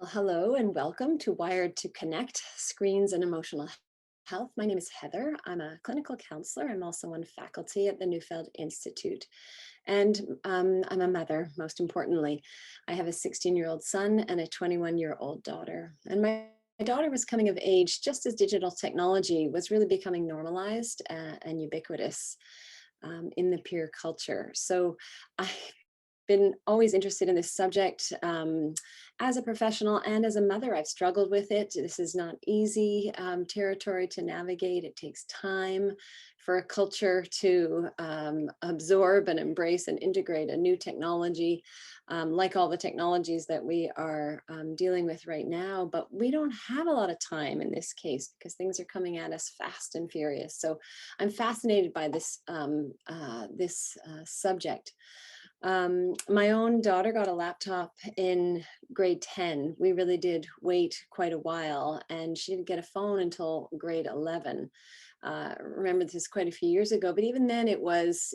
Well, hello and welcome to Wired to Connect, Screens and Emotional Health. My name is Heather. I'm a clinical counselor. I'm also on faculty at the Neufeld Institute. And I'm a mother, most importantly. I have a 16-year-old son and a 21-year-old daughter. And my daughter was coming of age just as digital technology was really becoming normalized and ubiquitous in the peer culture. So I've been always interested in this subject. As a professional and as a mother, I've struggled with it. This is not easy territory to navigate. It takes time for a culture to absorb and embrace and integrate a new technology, like all the technologies that we are dealing with right now. But we don't have a lot of time in this case because things are coming at us fast and furious. So I'm fascinated by this subject. My own daughter got a laptop in grade 10. We really did wait quite a while, and she didn't get a phone until grade 11. Remember this quite a few years ago, but even then it was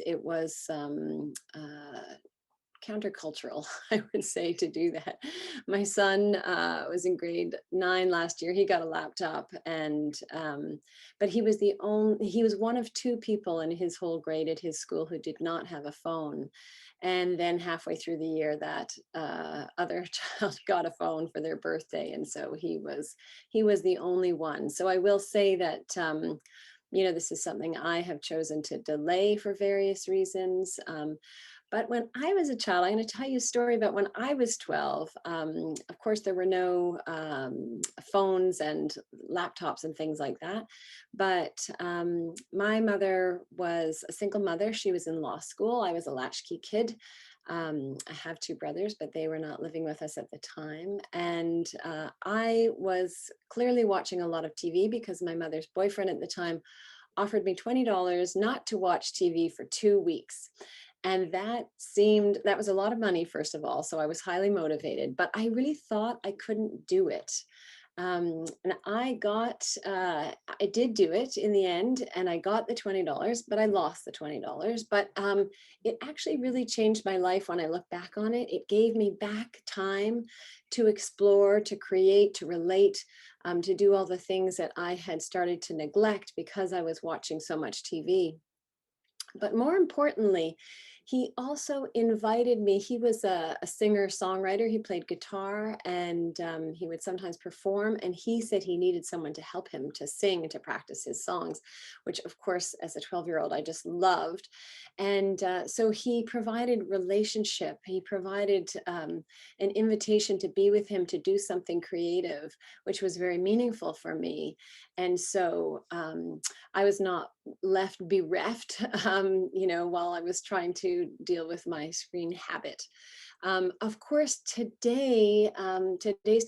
countercultural, I would say, to do that. My son was in grade 9 last year. He got a laptop, and but he was one of two people in his whole grade at his school who did not have a phone. And then halfway through the year, that other child got a phone for their birthday, and so he was the only one. So I will say that this is something I have chosen to delay for various reasons. But when I was a child, I'm going to tell you a story about when I was 12. Of course, there were no phones and laptops and things like that. But my mother was a single mother. She was in law school. I was a latchkey kid. I have two brothers, but they were not living with us at the time. And I was clearly watching a lot of TV because my mother's boyfriend at the time offered me $20 not to watch TV for 2 weeks. And that was a lot of money, first of all. So I was highly motivated, but I really thought I couldn't do it. And I did do it in the end, and I got the $20, but I lost the $20. But it actually really changed my life when I look back on it. It gave me back time to explore, to create, to relate, to do all the things that I had started to neglect because I was watching so much TV. But more importantly, he also invited me. He was a singer-songwriter. He played guitar, and he would sometimes perform. And he said he needed someone to help him to sing and to practice his songs, which, of course, as a 12-year-old, I just loved. And so he provided relationship. He provided an invitation to be with him, to do something creative, which was very meaningful for me. And so I was not left bereft, while I was trying to deal with my screen habit. Of course, today's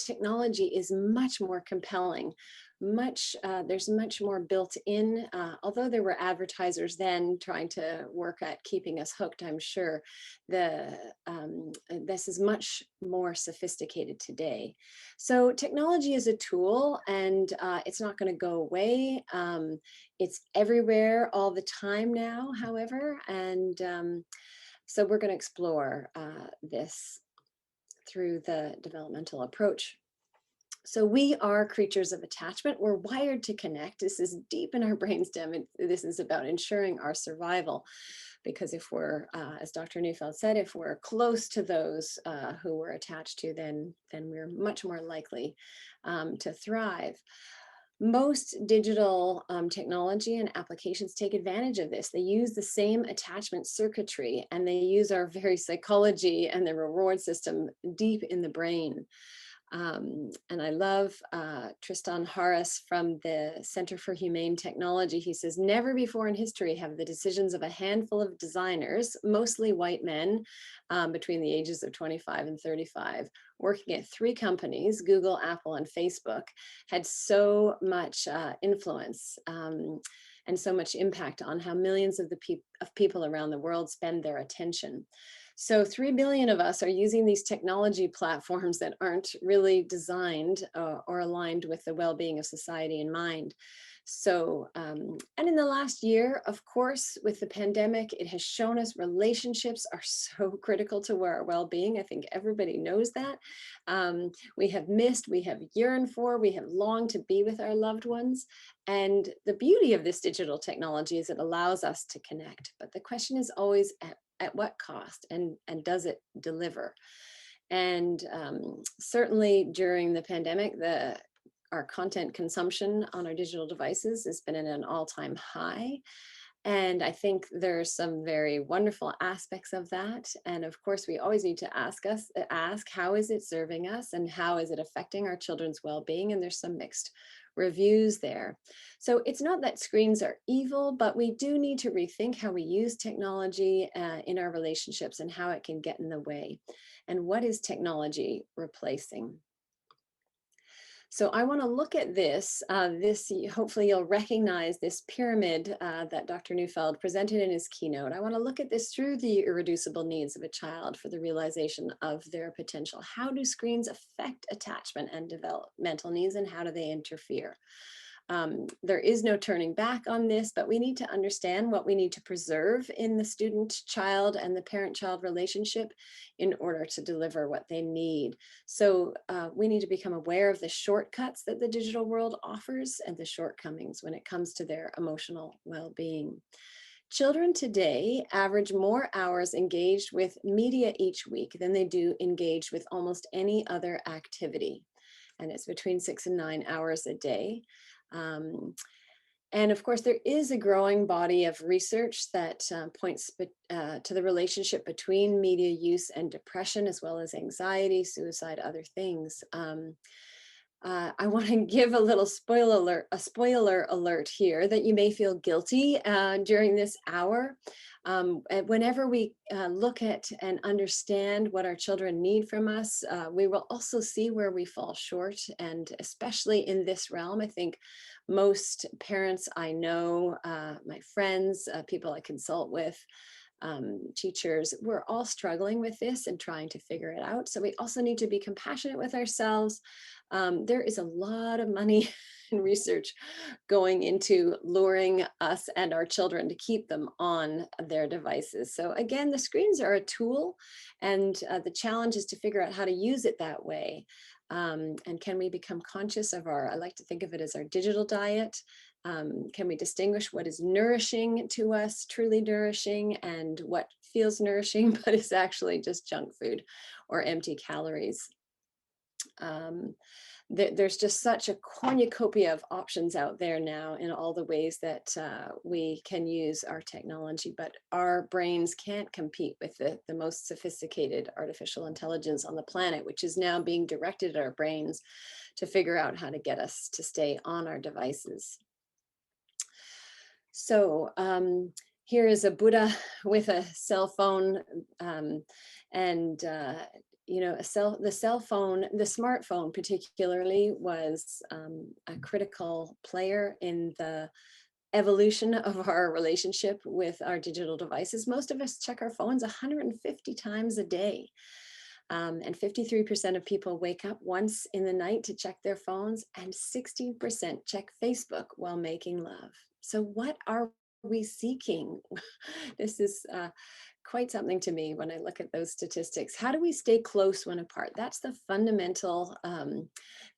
technology is much more compelling. There's much more built in, although there were advertisers then trying to work at keeping us hooked. I'm sure this is much more sophisticated today. So technology is a tool, and it's not going to go away. It's everywhere all the time now, however, and so we're going to explore this through the developmental approach. So we are creatures of attachment. We're wired to connect. This is deep in our brainstem. This is about ensuring our survival. Because if we're, as Dr. Neufeld said, if we're close to those who we're attached to, then we're much more likely to thrive. Most digital technology and applications take advantage of this. They use the same attachment circuitry, and they use our very psychology and the reward system deep in the brain. And I love Tristan Harris from the Center for Humane Technology. He says, never before in history have the decisions of a handful of designers, mostly white men, between the ages of 25 and 35, working at 3 companies, Google, Apple, and Facebook, had so much influence and so much impact on how millions of people around the world spend their attention. So 3 billion of us are using these technology platforms that aren't really designed or aligned with the well-being of society in mind. So, and in the last year, of course, with the pandemic, it has shown us relationships are so critical to our well-being. I think everybody knows that. We have missed, we have yearned for, we have longed to be with our loved ones. And the beauty of this digital technology is it allows us to connect. But the question is always at what cost, and does it deliver? And certainly during the pandemic, our content consumption on our digital devices has been at an all-time high. And I think there's some very wonderful aspects of that. And of course, we always need to ask, how is it serving us and how is it affecting our children's well-being? And there's some mixed reviews there. So it's not that screens are evil, but we do need to rethink how we use technology in our relationships and how it can get in the way. And what is technology replacing? So I want to look at this. Hopefully you'll recognize this pyramid that Dr. Neufeld presented in his keynote. I want to look at this through the irreducible needs of a child for the realization of their potential. How do screens affect attachment and developmental needs, and how do they interfere? There is no turning back on this, but we need to understand what we need to preserve in the student-child and the parent-child relationship in order to deliver what they need. So we need to become aware of the shortcuts that the digital world offers and the shortcomings when it comes to their emotional well-being. Children today average more hours engaged with media each week than they do engaged with almost any other activity. And it's between 6 and 9 hours a day. And of course, there is a growing body of research that points to the relationship between media use and depression, as well as anxiety, suicide, other things. I want to give a little spoiler alert here that you may feel guilty during this hour. Whenever we look at and understand what our children need from us, we will also see where we fall short. And especially in this realm, I think most parents I know, my friends, people I consult with, teachers, we're all struggling with this and trying to figure it out. So we also need to be compassionate with ourselves. There is a lot of money and research going into luring us and our children to keep them on their devices. So again, the screens are a tool, and the challenge is to figure out how to use it that way. And can we become conscious of I like to think of it as our digital diet. Can we distinguish what is nourishing to us, truly nourishing, and what feels nourishing, but is actually just junk food or empty calories? There's just such a cornucopia of options out there now in all the ways that we can use our technology, but our brains can't compete with the most sophisticated artificial intelligence on the planet, which is now being directed at our brains to figure out how to get us to stay on our devices. So here is a Buddha with a cell phone, and you know, the smartphone particularly was a critical player in the evolution of our relationship with our digital devices. Most of us check our phones 150 times a day. And 53% of people wake up once in the night to check their phones, and 60% check Facebook while making love. So what are we seeking? This is quite something to me when I look at those statistics. How do we stay close when apart? That's the fundamental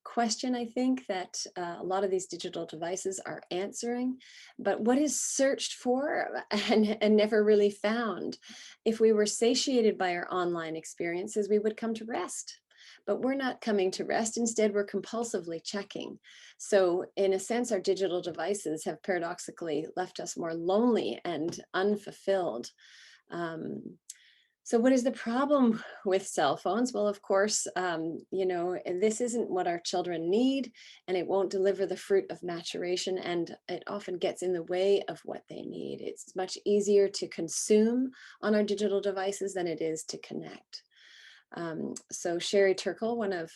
question, I think, that a lot of these digital devices are answering. But what is searched for and never really found? If we were satiated by our online experiences, we would come to rest. But we're not coming to rest. Instead, we're compulsively checking. So in a sense, our digital devices have paradoxically left us more lonely and unfulfilled. So what is the problem with cell phones? Well, of course, you know, this isn't what our children need, and it won't deliver the fruit of maturation, and it often gets in the way of what they need. It's much easier to consume on our digital devices than it is to connect. So Sherry Turkle, one of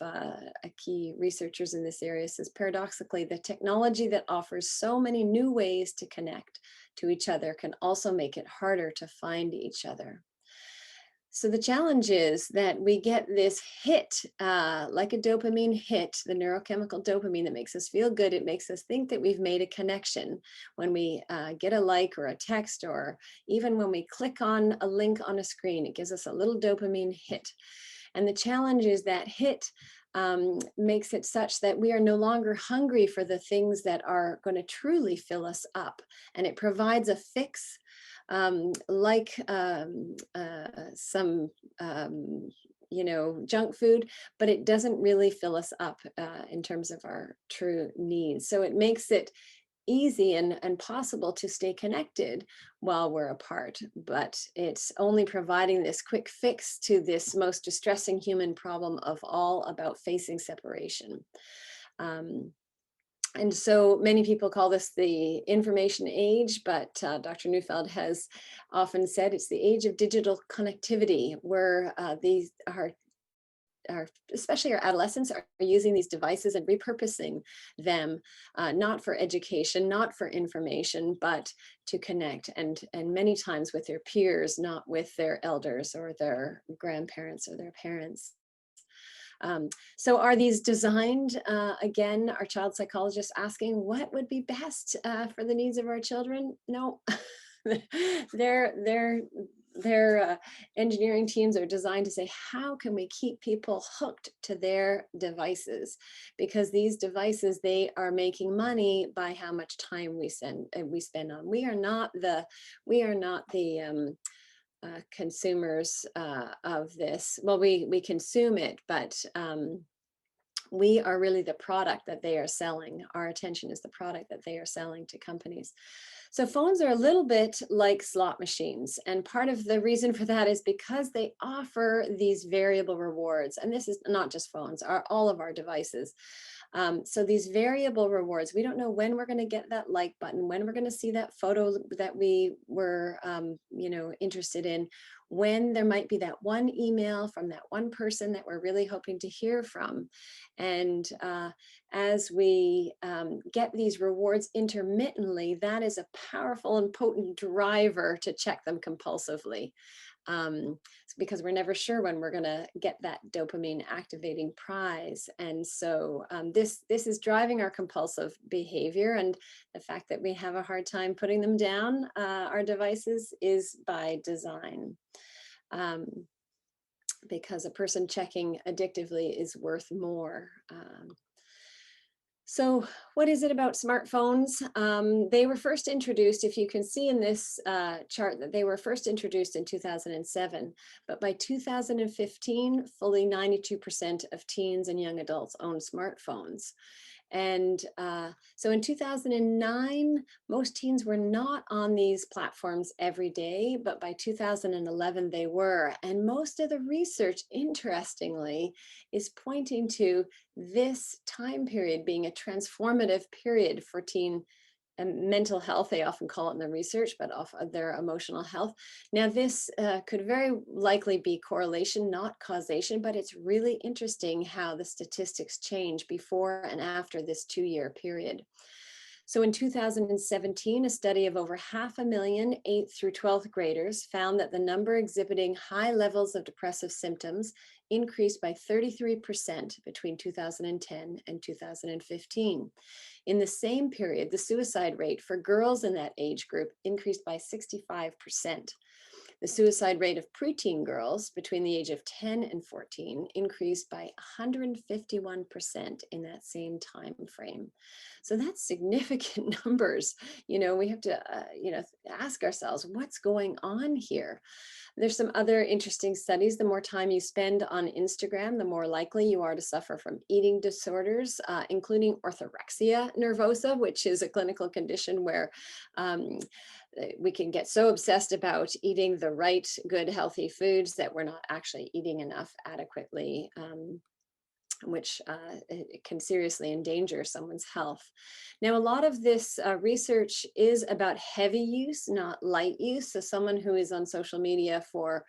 key researchers in this area, says paradoxically, the technology that offers so many new ways to connect to each other can also make it harder to find each other. So the challenge is that we get this hit, like a dopamine hit, the neurochemical dopamine that makes us feel good. It makes us think that we've made a connection when we get a like or a text, or even when we click on a link on a screen, it gives us a little dopamine hit. And the challenge is that hit makes it such that we are no longer hungry for the things that are going to truly fill us up. And it provides a fix, like some junk food, but it doesn't really fill us up in terms of our true needs. So it makes it easy and possible to stay connected while we're apart, but it's only providing this quick fix to this most distressing human problem of all, about facing separation. And so many people call this the information age, but Dr. Neufeld has often said it's the age of digital connectivity, where these are especially our adolescents are using these devices and repurposing them, not for education, not for information, but to connect, and many times with their peers, not with their elders or their grandparents or their parents. So are these designed, again, our child psychologists asking what would be best for the needs of our children? No, their engineering teams are designed to say, how can we keep people hooked to their devices? Because these devices, they are making money by how much time we spend on. We are not the consumers of this. Well, we consume it, but we are really the product that they are selling. Our attention is the product that they are selling to companies. So phones are a little bit like slot machines. And part of the reason for that is because they offer these variable rewards. And this is not just phones, all of our devices. So these variable rewards, we don't know when we're going to get that like button, when we're going to see that photo that we were, interested in, when there might be that one email from that one person that we're really hoping to hear from. And as we get these rewards intermittently, that is a powerful and potent driver to check them compulsively. Because we're never sure when we're going to get that dopamine activating prize. And so this is driving our compulsive behavior, and the fact that we have a hard time putting them down, our devices, is by design. Because a person checking addictively is worth more. So what is it about smartphones? They were first introduced, if you can see in this chart, that they were first introduced in 2007, but by 2015, fully 92% of teens and young adults own smartphones. And so in 2009, most teens were not on these platforms every day, but by 2011 they were. And most of the research, interestingly, is pointing to this time period being a transformative period for teen mental health. They often call it in the research, but of their emotional health. Now, this could very likely be correlation, not causation, but it's really interesting how the statistics change before and after this 2-year period. So in 2017, a study of over 500,000 8th through 12th graders found that the number exhibiting high levels of depressive symptoms increased by 33% between 2010 and 2015. In the same period, the suicide rate for girls in that age group increased by 65%. The suicide rate of preteen girls between the age of 10 and 14 increased by 151% in that same time frame. So that's significant numbers. We have to, ask ourselves, what's going on here? There's some other interesting studies. The more time you spend on Instagram, the more likely you are to suffer from eating disorders, including orthorexia nervosa, which is a clinical condition where we can get so obsessed about eating the right, good, healthy foods that we're not actually eating enough adequately, which can seriously endanger someone's health. Now, a lot of this research is about heavy use, not light use. So someone who is on social media for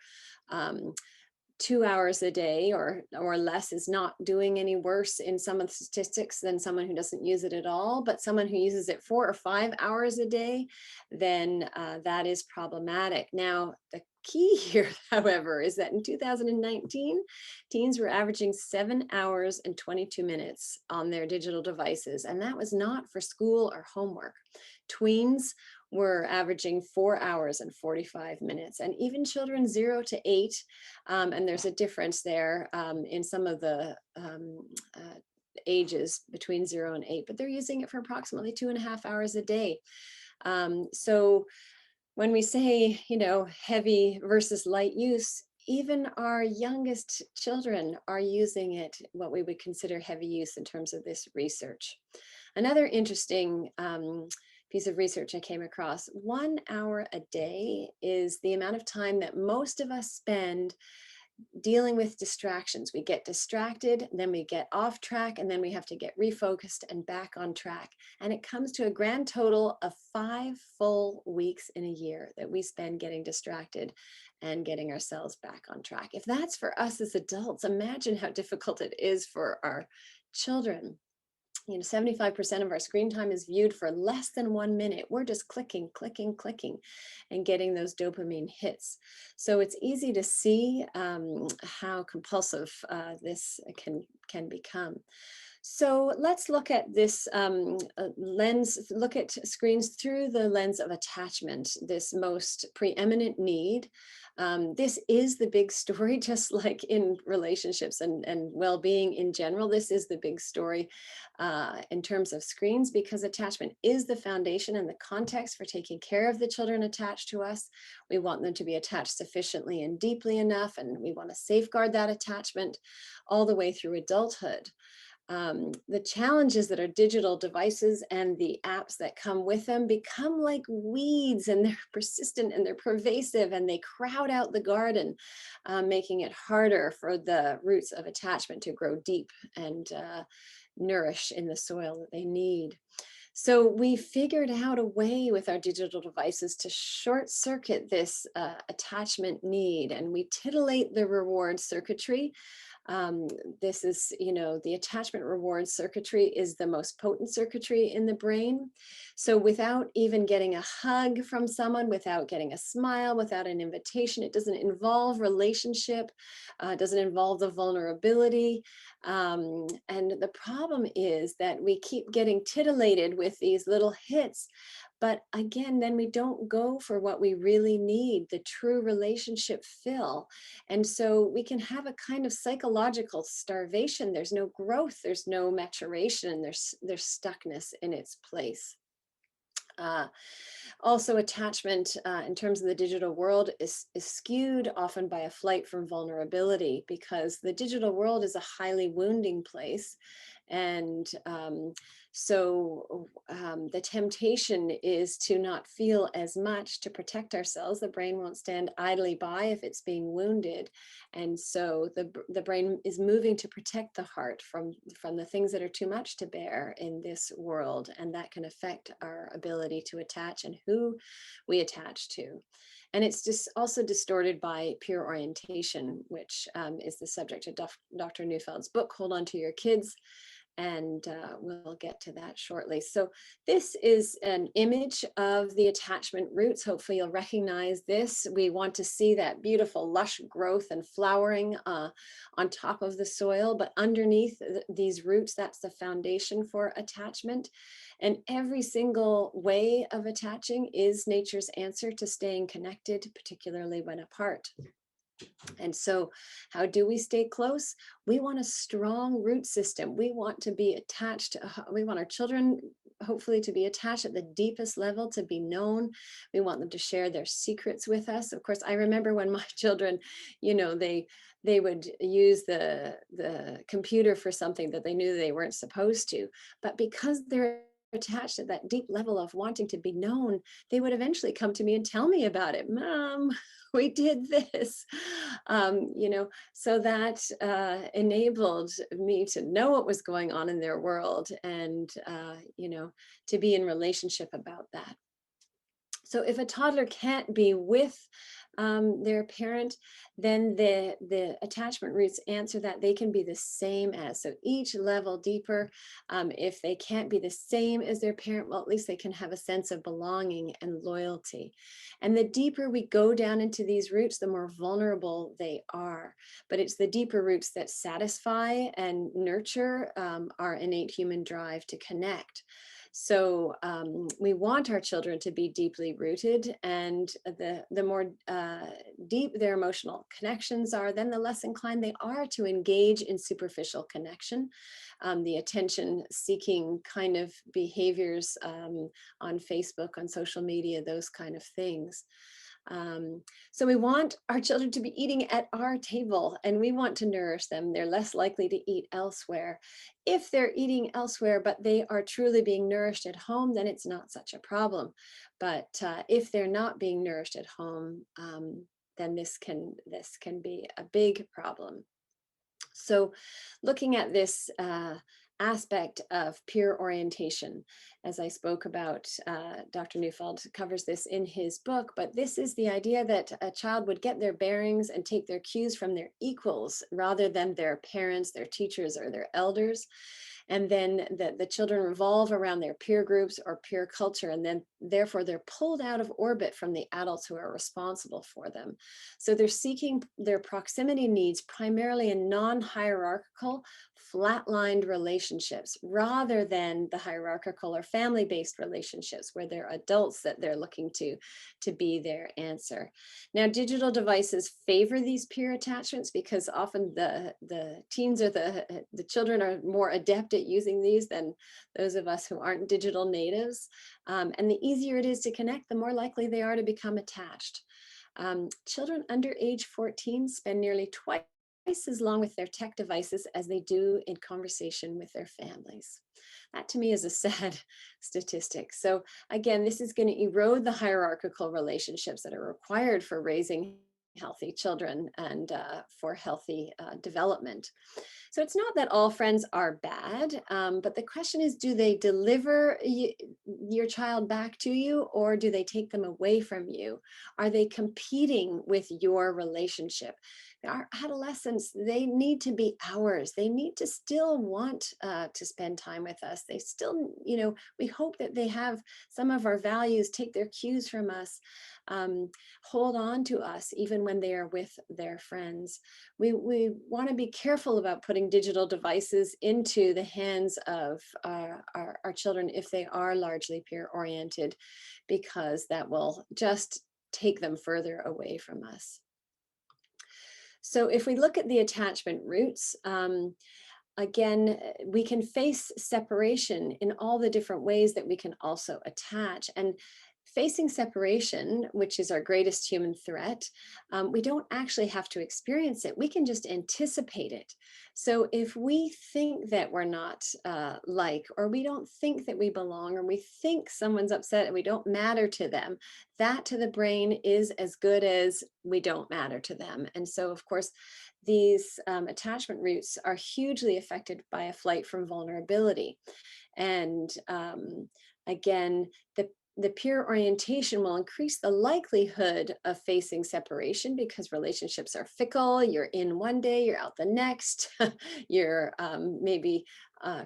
2 hours a day or less is not doing any worse in some of the statistics than someone who doesn't use it at all. But someone who uses it 4 or 5 hours a day, then that is problematic. Now, the key here, however, is that in 2019, teens were averaging 7 hours and 22 minutes on their digital devices, and that was not for school or homework. Tweens were averaging 4 hours and 45 minutes, and even children 0 to 8, and there's a difference there in some of the ages between 0 and 8, but they're using it for approximately 2.5 hours a day. So when we say, heavy versus light use, even our youngest children are using it, what we would consider heavy use in terms of this research. Another interesting piece of research I came across, 1 hour a day is the amount of time that most of us spend dealing with distractions. We get distracted, then we get off track, and then we have to get refocused and back on track. And it comes to a grand total of 5 full weeks in a year that we spend getting distracted and getting ourselves back on track. If that's for us as adults, imagine how difficult it is for our children. 75% of our screen time is viewed for less than 1 minute. We're just clicking, clicking, clicking, and getting those dopamine hits. So it's easy to see how compulsive this can become. So let's look at this lens, look at screens through the lens of attachment, this most preeminent need. This is the big story, just like in relationships and well-being in general. This is the big story in terms of screens, because attachment is the foundation and the context for taking care of the children attached to us. We want them to be attached sufficiently and deeply enough, and we want to safeguard that attachment all the way through adulthood. The challenges that our digital devices and the apps that come with them become like weeds, and they're persistent and they're pervasive, and they crowd out the garden, making it harder for the roots of attachment to grow deep and nourish in the soil that they need. So we figured out a way with our digital devices to short circuit this attachment need, and we titillate the reward circuitry. This is, the attachment reward circuitry is the most potent circuitry in the brain. So without even getting a hug from someone, without getting a smile, without an invitation, it doesn't involve relationship, doesn't involve the vulnerability. And the problem is that we keep getting titillated with these little hits. But again, then we don't go for what we really need, the true relationship fill. And so we can have a kind of psychological starvation. There's no growth, there's no maturation, there's stuckness in its place. Also, attachment in terms of the digital world is skewed often by a flight from vulnerability, because the digital world is a highly wounding place. And so the temptation is to not feel as much, to protect ourselves. The brain won't stand idly by if it's being wounded. And so the brain is moving to protect the heart from the things that are too much to bear in this world. And that can affect our ability to attach and who we attach to. And it's just also distorted by peer orientation, which is the subject of Dr. Neufeld's book, Hold On to Your Kids. And we'll get to that shortly. So this is an image of the attachment roots. Hopefully you'll recognize this. We want to see that beautiful lush growth and flowering on top of the soil, but underneath these roots, that's the foundation for attachment. And every single way of attaching is nature's answer to staying connected, particularly when apart. And so how do we stay close? We want a strong root system. We want to be attached. We want our children hopefully to be attached at the deepest level, to be known. We want them to share their secrets with us. Of course, I remember when my children, they would use the computer for something that they knew they weren't supposed to, but because they're attached at that deep level of wanting to be known, they would eventually come to me and tell me about it. Mom, we did this, so that enabled me to know what was going on in their world, and, to be in relationship about that. So if a toddler can't be with their parent, then the attachment roots answer that they can be the same as. So each level deeper, if they can't be the same as their parent, well, at least they can have a sense of belonging and loyalty. And the deeper we go down into these roots, the more vulnerable they are. But it's the deeper roots that satisfy and nurture our innate human drive to connect. So we want our children to be deeply rooted, and the more deep their emotional connections are, then the less inclined they are to engage in superficial connection, the attention-seeking kind of behaviors on Facebook, on social media, those kind of things. So we want our children to be eating at our table, and we want to nourish them. They're less likely to eat elsewhere. If they're eating elsewhere, but they are truly being nourished at home, then it's not such a problem. But if they're not being nourished at home, then this can be a big problem. So looking at this aspect of peer orientation, as I spoke about, Dr. Neufeld covers this in his book, but this is the idea that a child would get their bearings and take their cues from their equals rather than their parents, their teachers, or their elders. And then the children revolve around their peer groups or peer culture, and then therefore they're pulled out of orbit from the adults who are responsible for them. So they're seeking their proximity needs primarily in non-hierarchical, flat-lined relationships rather than the hierarchical or family-based relationships where they're adults that they're looking to be their answer. Now, digital devices favor these peer attachments because often the teens or the children are more adept at using these than those of us who aren't digital natives. And the easier it is to connect, the more likely they are to become attached. Children under age 14 spend nearly twice as long with their tech devices as they do in conversation with their families. That to me is a sad statistic. So again, this is going to erode the hierarchical relationships that are required for raising healthy children and for healthy development. So it's not that all friends are bad, but the question is, do they deliver your child back to you, or do they take them away from you? Are they competing with your relationship? Our adolescents, they need to be ours. They need to still want to spend time with us. They still, we hope that they have some of our values, take their cues from us, hold on to us even when they are with their friends. We want to be careful about putting digital devices into the hands of our children if they are largely peer oriented, because that will just take them further away from us. So if we look at the attachment roots, again, we can face separation in all the different ways that we can also attach. And facing separation, which is our greatest human threat, we don't actually have to experience it. We can just anticipate it. So if we think that we're not or we don't think that we belong, or we think someone's upset and we don't matter to them, that to the brain is as good as we don't matter to them. And so, of course, these attachment roots are hugely affected by a flight from vulnerability. And again, the peer orientation will increase the likelihood of facing separation because relationships are fickle. You're in one day, you're out the next. You're maybe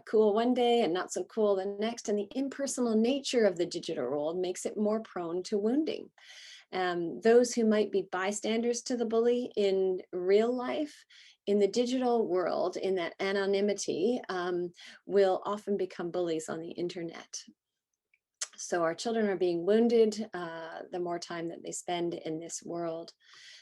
cool one day and not so cool the next. And the impersonal nature of the digital world makes it more prone to wounding. Those who might be bystanders to the bully in real life, in the digital world, in that anonymity, will often become bullies on the internet. So our children are being wounded the more time that they spend in this world.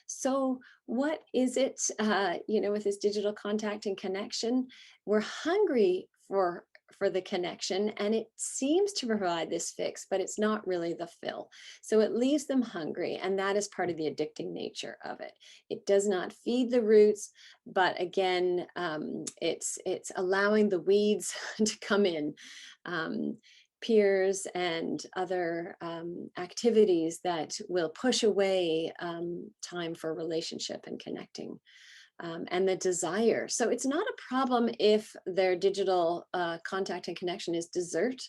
So what is it, with this digital contact and connection? We're hungry for the connection, and it seems to provide this fix, but it's not really the fill. So it leaves them hungry, and that is part of the addicting nature of it. It does not feed the roots, but again, it's allowing the weeds to come in. Peers and other activities that will push away time for relationship and connecting, and the desire. So it's not a problem if their digital contact and connection is dessert,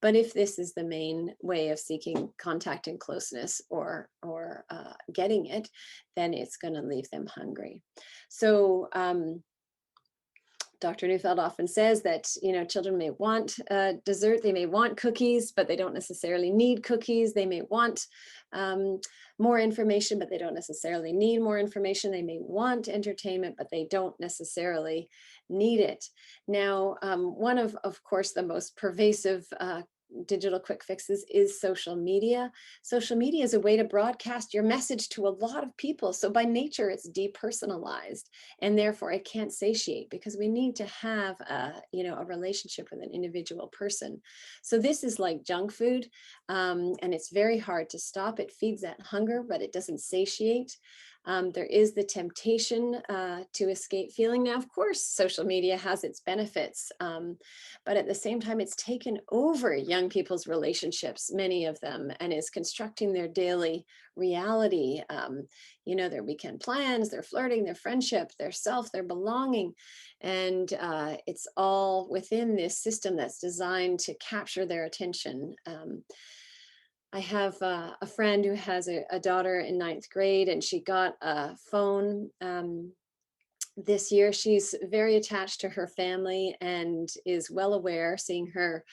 But if this is the main way of seeking contact and closeness, or getting it, then it's going to leave them hungry. So Dr. Neufeld often says that, children may want dessert, they may want cookies, but they don't necessarily need cookies. They may want more information, but they don't necessarily need more information. They may want entertainment, but they don't necessarily need it. Now, one of course, the most pervasive digital quick fixes is social media. Social media is a way to broadcast your message to a lot of people. So by nature, it's depersonalized, and therefore it can't satiate, because we need to have a relationship with an individual person. So this is like junk food, and it's very hard to stop. It feeds that hunger, but it doesn't satiate. There is the temptation to escape feeling. Now, of course, social media has its benefits, but at the same time, it's taken over young people's relationships, many of them, and is constructing their daily reality. Their weekend plans, their flirting, their friendship, their self, their belonging. And it's all within this system that's designed to capture their attention. I have a friend who has a daughter in 9th grade, and she got a phone this year. She's very attached to her family and is well aware, seeing her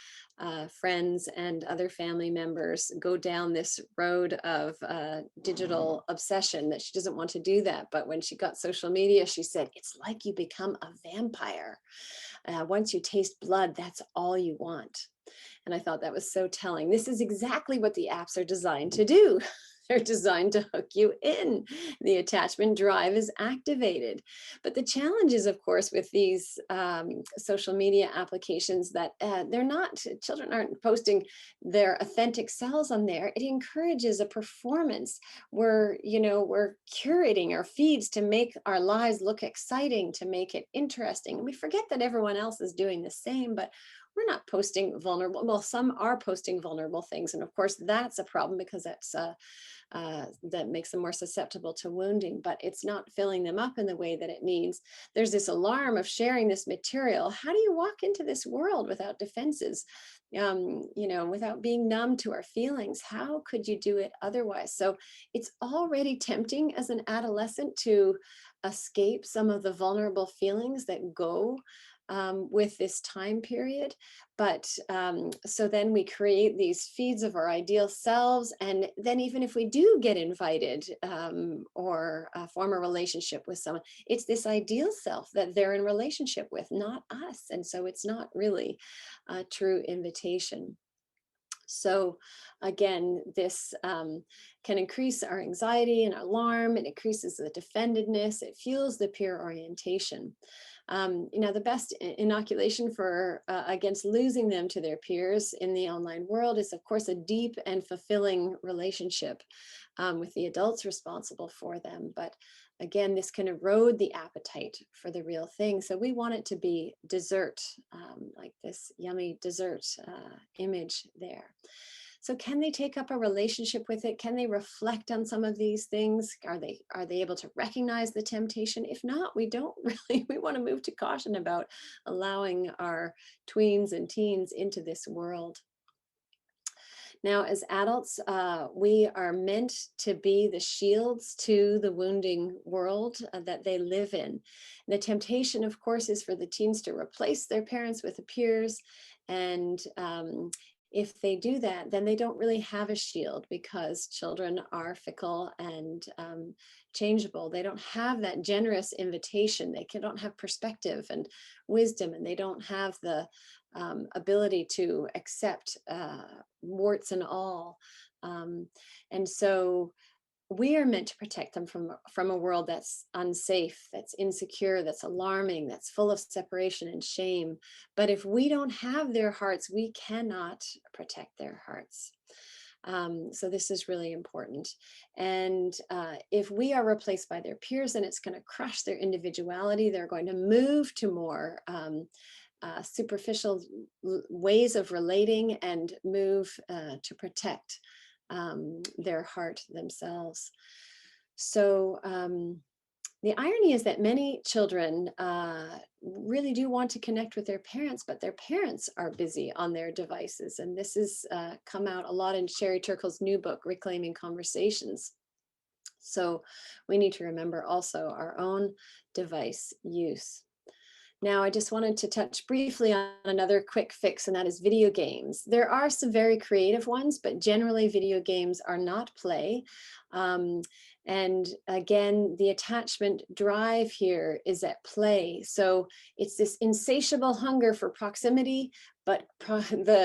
friends and other family members go down this road of digital obsession, that she doesn't want to do that. But when she got social media, she said, it's like you become a vampire. Once you taste blood, that's all you want. And I thought that was so telling. This is exactly what the apps are designed to do. They're designed to hook you in. The attachment drive is activated. But the challenge is, of course, with these social media applications, that children aren't posting their authentic selves on there. It encourages a performance. We're curating our feeds to make our lives look exciting, to make it interesting. And we forget that everyone else is doing the same, but we're not posting vulnerable. Well, some are posting vulnerable things. And of course, that's a problem, because that makes them more susceptible to wounding, but it's not filling them up in the way that it needs. There's this alarm of sharing this material. How do you walk into this world without defenses, without being numb to our feelings? How could you do it otherwise? So it's already tempting as an adolescent to escape some of the vulnerable feelings that go with this time period. But so then we create these feeds of our ideal selves. And then even if we do get invited or form a relationship with someone, it's this ideal self that they're in relationship with, not us. And so it's not really a true invitation. So again, this can increase our anxiety and alarm. It increases the defendedness. It fuels the peer orientation. The best inoculation for against losing them to their peers in the online world is, of course, a deep and fulfilling relationship with the adults responsible for them. But again, this can erode the appetite for the real thing. So we want it to be dessert, like this yummy dessert image there. So can they take up a relationship with it? Can they reflect on some of these things? Are they able to recognize the temptation? If not, we want to move to caution about allowing our tweens and teens into this world. Now, as adults, we are meant to be the shields to the wounding world that they live in. The temptation, of course, is for the teens to replace their parents with peers. And if they do that, then they don't really have a shield, because children are fickle and changeable. They don't have that generous invitation. They don't have perspective and wisdom, and they don't have the ability to accept warts and all. And so we are meant to protect them from a world that's unsafe, that's insecure, that's alarming, that's full of separation and shame. But if we don't have their hearts, we cannot protect their hearts. So this is really important. And if we are replaced by their peers, then it's going to crush their individuality. They're going to move to more superficial ways of relating and move to protect their heart themselves. So The irony is that many children really do want to connect with their parents, but their parents are busy on their devices. And this has come out a lot in Sherry Turkle's new book, Reclaiming Conversations. So we need to remember also our own device use. Now, I just wanted to touch briefly on another quick fix, and that is video games. There are some very creative ones, but generally video games are not play. And again, the attachment drive here is at play. So it's this insatiable hunger for proximity, but proximity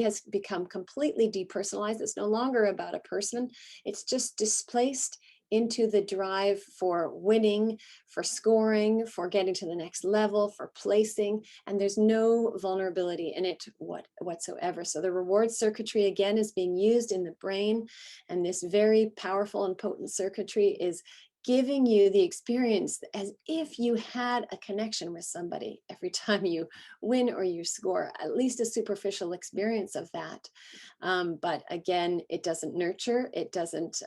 has become completely depersonalized. It's no longer about a person. It's just displaced into the drive for winning, for scoring, for getting to the next level, for placing, and there's no vulnerability in it whatsoever. So the reward circuitry, again, is being used in the brain, and this very powerful and potent circuitry is giving you the experience as if you had a connection with somebody every time you win or you score, at least a superficial experience of that. But again, it doesn't nurture, it doesn't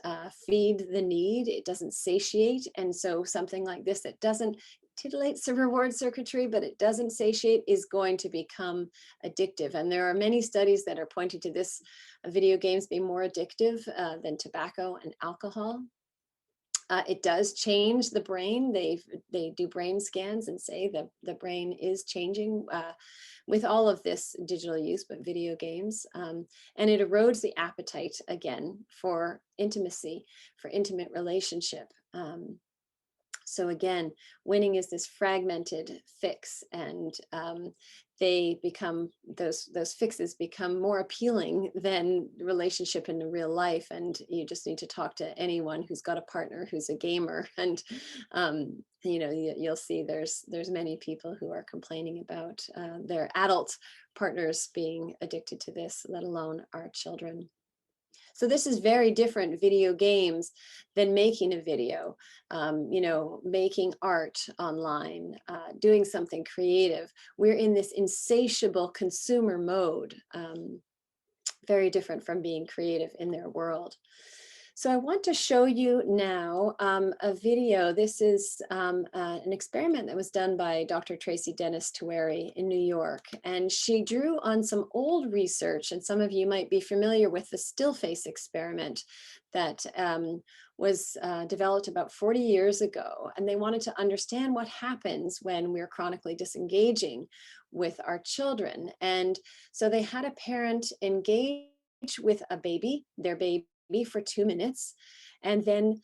feed the need, it doesn't satiate. And so something like this that doesn't titillates the reward circuitry, but it doesn't satiate, is going to become addictive. And there are many studies that are pointing to this, video games being more addictive than tobacco and alcohol. It does change the brain. They do brain scans and say that the brain is changing with all of this digital use, but video games. And it erodes the appetite, again, for intimacy, for intimate relationship. So again, winning is this fragmented fix, and they become, those fixes become more appealing than relationship in the real life. And you just need to talk to anyone who's got a partner who's a gamer, and you'll see there's many people who are complaining about their adult partners being addicted to this, let alone our children. So this is very different, video games, than making a video, making art online, doing something creative. We're in this insatiable consumer mode, very different from being creative in their world. So I want to show you now a video. This is an experiment that was done by Dr. Tracy Dennis Tueri in New York. And she drew on some old research, and some of you might be familiar with the still face experiment that was developed about 40 years ago. And they wanted to understand what happens when we're chronically disengaging with our children. And so they had a parent engage with a baby, their baby, for 2 minutes, and then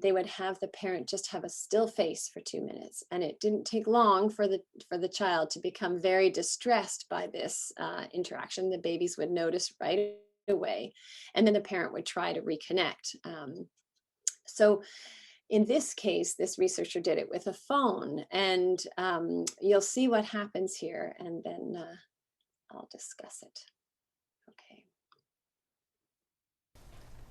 they would have the parent just have a still face for 2 minutes. And it didn't take long for the child to become very distressed by this interaction. The babies would notice right away, and then the parent would try to reconnect. So in this case, this researcher did it with a phone, and you'll see what happens here, and then I'll discuss it. Okay.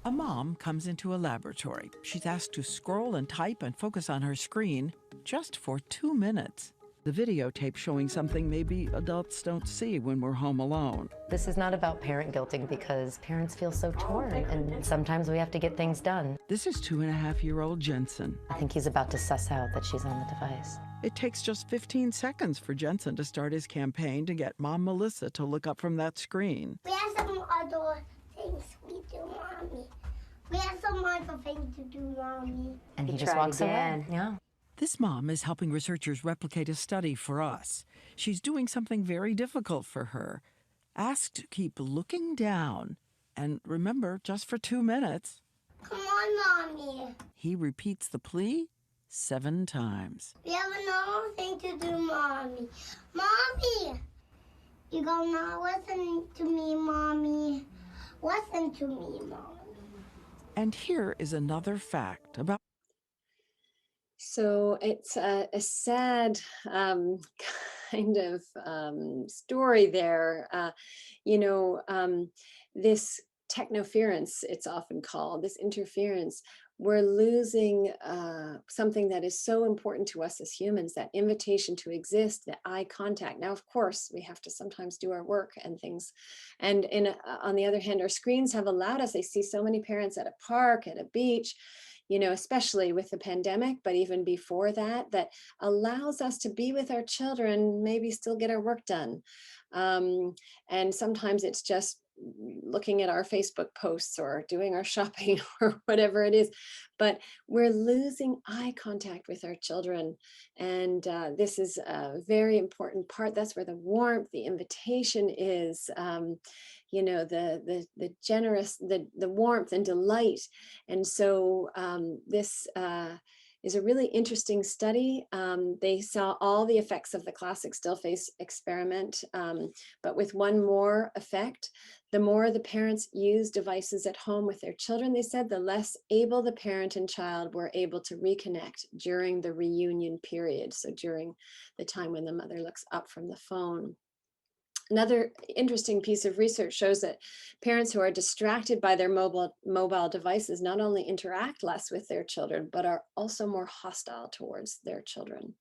A mom comes into a laboratory. She's asked to scroll and type and focus on her screen just for 2 minutes. The videotape showing something maybe adults don't see when we're home alone. This is not about parent guilting, because parents feel so torn, and sometimes we have to get things done. This is 2.5-year-old Jensen. I think he's about to suss out that she's on the device. It takes just 15 seconds for Jensen to start his campaign to get Mom Melissa to look up from that screen. We have some other things we do, Mommy. We have some other things to do, Mommy. And he just walks away. Yeah. This mom is helping researchers replicate a study for us. She's doing something very difficult for her. Asked to keep looking down. And remember, just for 2 minutes. Come on, Mommy. He repeats the plea 7 times. We have another thing to do, Mommy. Mommy! You gonna listen to me, Mommy. Listen to me, Mommy. And here is another fact about. So it's a sad kind of story there. This technoference, it's often called, this interference, we're losing something that is so important to us as humans, that invitation to exist, that eye contact. Now, of course, we have to sometimes do our work and things. And on the other hand, our screens have allowed us, I see so many parents at a park, at a beach, especially with the pandemic, but even before that, that allows us to be with our children, maybe still get our work done. And sometimes it's just looking at our Facebook posts or doing our shopping or whatever it is, but we're losing eye contact with our children. And this is a very important part. That's where the warmth, the invitation is, the generous, the warmth and delight. And so this is a really interesting study. They saw all the effects of the classic still face experiment, but with one more effect. The more the parents use devices at home with their children, they said, the less able the parent and child were able to reconnect during the reunion period. So during the time when the mother looks up from the phone. Another interesting piece of research shows that parents who are distracted by their mobile devices not only interact less with their children, but are also more hostile towards their children.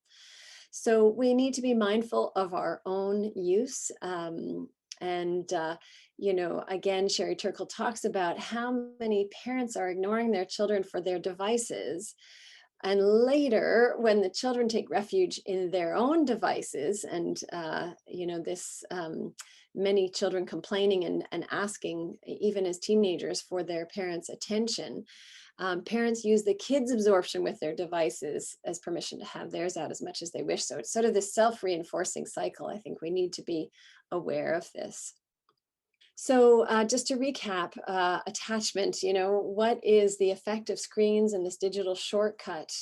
So we need to be mindful of our own use. Again, Sherry Turkle talks about how many parents are ignoring their children for their devices. And later, when the children take refuge in their own devices, and many children complaining and asking, even as teenagers, for their parents' attention, parents use the kids' absorption with their devices as permission to have theirs out as much as they wish. So it's sort of this self-reinforcing cycle. I think we need to be aware of this. So just to recap, attachment, what is the effect of screens and this digital shortcut?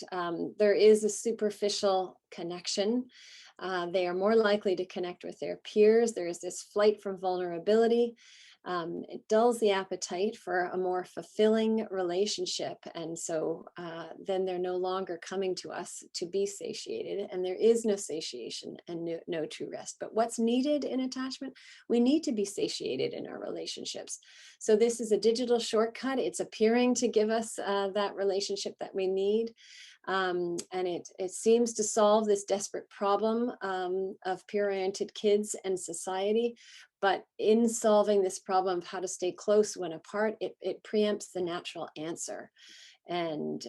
There is a superficial connection. They are more likely to connect with their peers. There is this flight from vulnerability. It dulls the appetite for a more fulfilling relationship. And so then they're no longer coming to us to be satiated, and there is no satiation and no true rest. But what's needed in attachment? We need to be satiated in our relationships. So this is a digital shortcut. It's appearing to give us that relationship that we need. And it seems to solve this desperate problem of peer-oriented kids and society. But in solving this problem of how to stay close when apart, it preempts the natural answer. And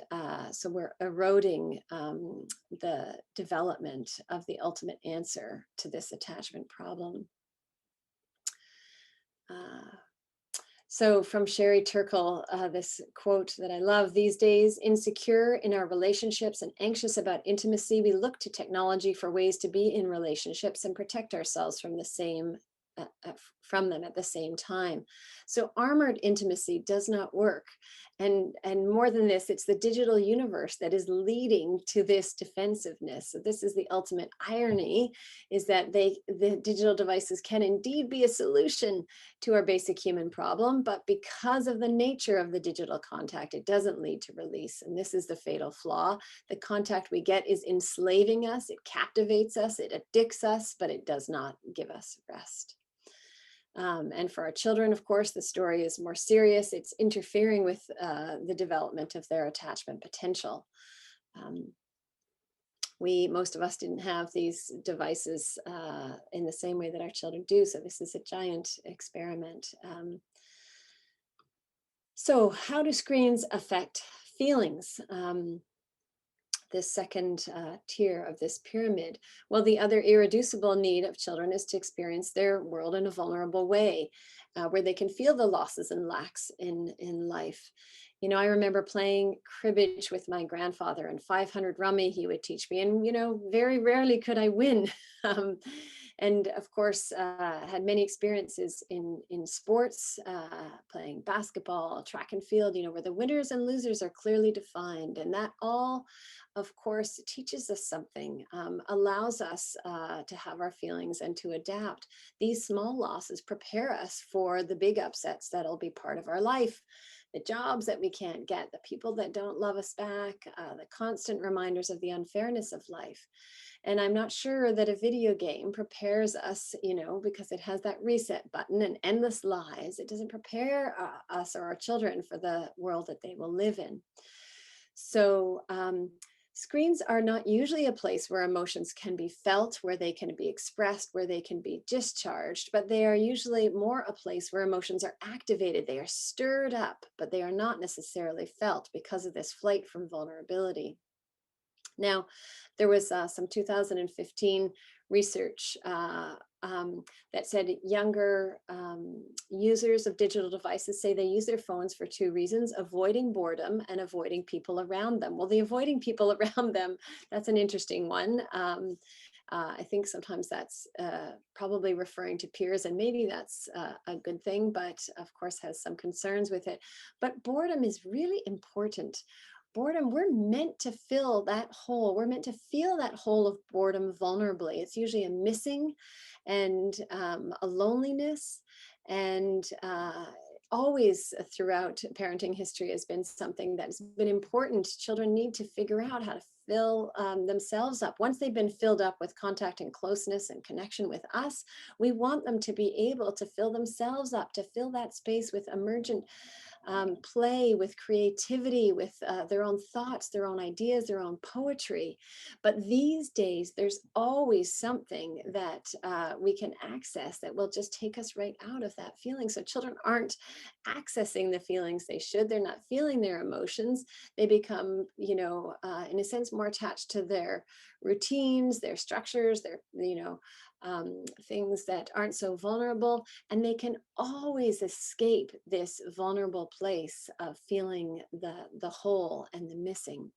so we're eroding the development of the ultimate answer to this attachment problem. So from Sherry Turkle, this quote that I love: these days, insecure in our relationships and anxious about intimacy, we look to technology for ways to be in relationships and protect ourselves from them at the same time. So armored intimacy does not work. And more than this, it's the digital universe that is leading to this defensiveness. So this is the ultimate irony, is that the digital devices can indeed be a solution to our basic human problem, but because of the nature of the digital contact, it doesn't lead to release. And this is the fatal flaw. The contact we get is enslaving us, it captivates us, it addicts us, but it does not give us rest. And for our children, of course, the story is more serious. It's interfering with the development of their attachment potential. Most of us didn't have these devices in the same way that our children do. So this is a giant experiment. So how do screens affect feelings? This second tier of this pyramid. Well, the other irreducible need of children is to experience their world in a vulnerable way, where they can feel the losses and lacks in life. I remember playing cribbage with my grandfather, and 500 rummy he would teach me, and very rarely could I win. And of course, had many experiences in sports, playing basketball, track and field, where the winners and losers are clearly defined. And that all, of course, teaches us something, allows us to have our feelings and to adapt. These small losses prepare us for the big upsets that'll be part of our life. The jobs that we can't get, the people that don't love us back, the constant reminders of the unfairness of life. And I'm not sure that a video game prepares us, because it has that reset button and endless lies. It doesn't prepare us or our children for the world that they will live in. So Screens are not usually a place where emotions can be felt, where they can be expressed, where they can be discharged, but they are usually more a place where emotions are activated. They are stirred up, but they are not necessarily felt because of this flight from vulnerability. Now, there was some 2015 research that said younger users of digital devices say they use their phones for two reasons: avoiding boredom and avoiding people around them. Well, the avoiding people around them, that's an interesting one. I think sometimes that's probably referring to peers, and maybe that's a good thing, but of course has some concerns with it. But boredom is really important. Boredom, we're meant to fill that hole. We're meant to feel that hole of boredom vulnerably. It's usually a missing and a loneliness, and always throughout parenting history has been something that's been important. Children need to figure out how to fill themselves up. Once they've been filled up with contact and closeness and connection with us, we want them to be able to fill themselves up, to fill that space with emergent play, with creativity, with their own thoughts, their own ideas, their own poetry. But these days, there's always something that we can access that will just take us right out of that feeling. So children aren't accessing the feelings they should. They're not feeling their emotions. They become, in a sense, more attached to their routines, their structures, their, things that aren't so vulnerable, and they can always escape this vulnerable place of feeling the whole and the missing.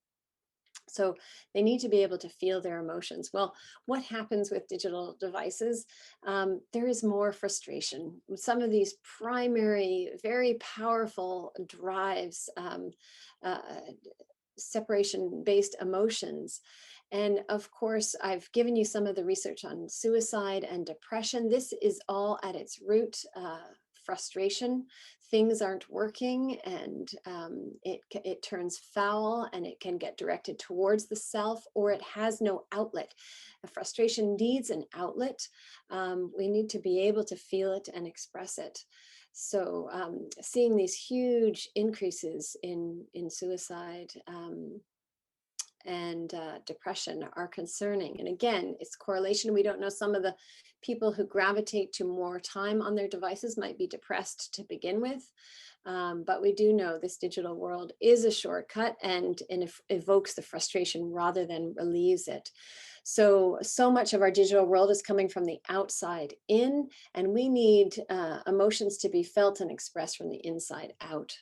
So they need to be able to feel their emotions. Well, what happens with digital devices? There is more frustration. Some of these primary, very powerful drives, uh, separation-based emotions. And of course, I've given you some of the research on suicide and depression. This is all at its root frustration. Things aren't working, and it turns foul, and it can get directed towards the self, or it has no outlet. A frustration needs an outlet. We need to be able to feel it and express it. So seeing these huge increases in suicide and depression are concerning. And again, it's correlation. We don't know, some of the people who gravitate to more time on their devices might be depressed to begin with. But we do know this digital world is a shortcut, and evokes the frustration rather than relieves it. So much of our digital world is coming from the outside in, and we need emotions to be felt and expressed from the inside out.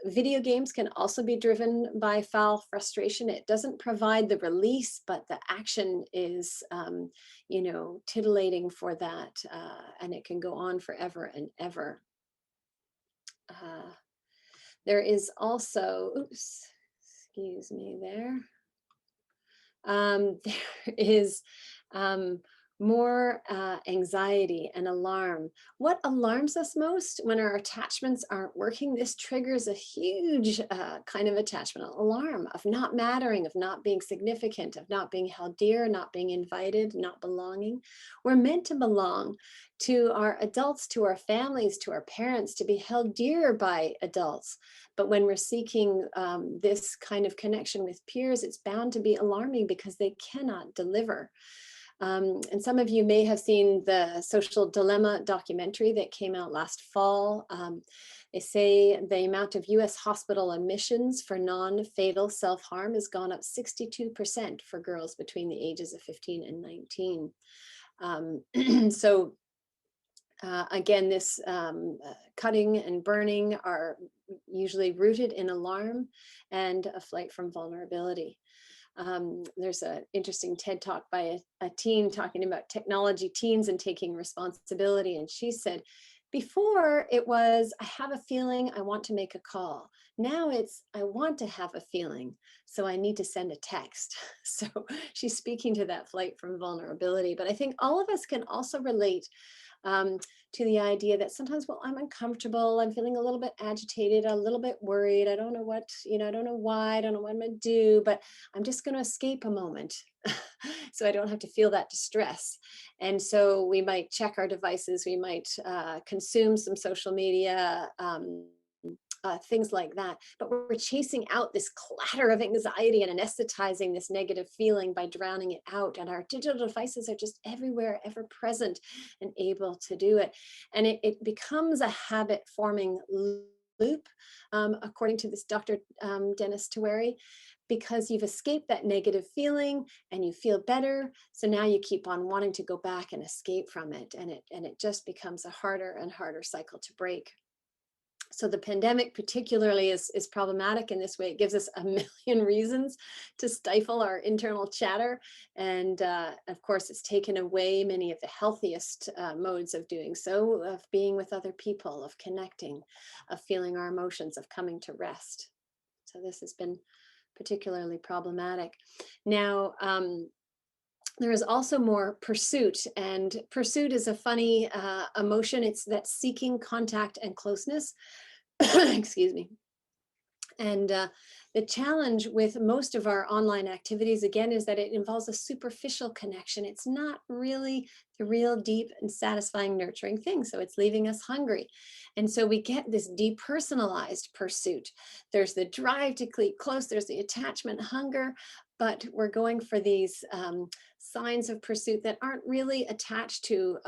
Video games can also be driven by foul frustration. It doesn't provide the release, but the action is, titillating for that, and it can go on forever and ever. There is also, oops, excuse me there. There is more anxiety and alarm. What alarms us most? When our attachments aren't working, this triggers a huge kind of attachment alarm of not mattering, of not being significant, of not being held dear, not being invited, not belonging. We're meant to belong to our adults, to our families, to our parents, to be held dear by adults. But when we're seeking this kind of connection with peers, it's bound to be alarming because they cannot deliver. And some of you may have seen the Social Dilemma documentary that came out last fall. They say the amount of US hospital admissions for non-fatal self-harm has gone up 62% for girls between the ages of 15 and 19. Again, this cutting and burning are usually rooted in alarm and a flight from vulnerability. There's an interesting TED talk by a teen talking about technology teens and taking responsibility. And she said, before it was, I have a feeling, I want to make a call. Now it's, I want to have a feeling, so I need to send a text. So she's speaking to that flight from vulnerability. But I think all of us can also relate to the idea that sometimes, well, I'm uncomfortable, I'm feeling a little bit agitated, a little bit worried, I don't know what, I don't know why, I don't know what I'm gonna do, but I'm just gonna escape a moment so I don't have to feel that distress. And so we might check our devices, we might consume some social media, things like that. But we're chasing out this clatter of anxiety and anesthetizing this negative feeling by drowning it out. And our digital devices are just everywhere, ever present and able to do it. And it becomes a habit forming loop, according to this Dr. Dennis Tawari, because you've escaped that negative feeling and you feel better. So now you keep on wanting to go back and escape from it. And it just becomes a harder and harder cycle to break. So the pandemic particularly is problematic in this way. It gives us a million reasons to stifle our internal chatter. And of course, it's taken away many of the healthiest modes of doing so, of being with other people, of connecting, of feeling our emotions, of coming to rest. So this has been particularly problematic. Now, there is also more pursuit, and pursuit is a funny emotion. It's that seeking contact and closeness. Excuse me. And the challenge with most of our online activities, again, is that it involves a superficial connection. It's not really the real deep and satisfying, nurturing thing. So it's leaving us hungry. And so we get this depersonalized pursuit. There's the drive to cleave close, there's the attachment hunger, but we're going for these signs of pursuit that aren't really attached to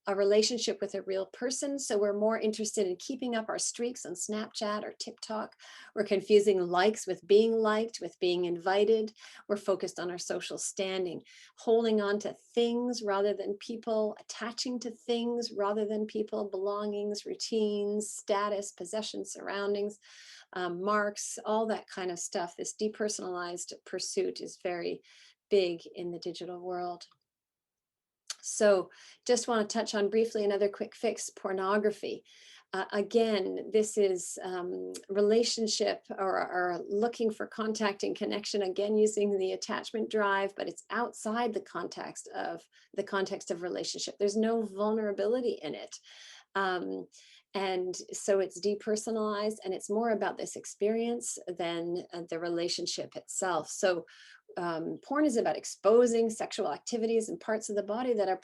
a relationship with a real person. So we're more interested in keeping up our streaks on Snapchat or TikTok. We're confusing likes with being liked, with being invited. We're focused on our social standing, holding on to things rather than people, attaching to things rather than people, belongings, routines, status, possessions, surroundings, marks, all that kind of stuff. This depersonalized pursuit is very big in the digital world. So just want to touch on briefly another quick fix: pornography. Again, this is relationship or looking for contact and connection, again, using the attachment drive, but it's outside the context of relationship. There's no vulnerability in it. And so it's depersonalized, and it's more about this experience than the relationship itself. So porn is about exposing sexual activities and parts of the body that are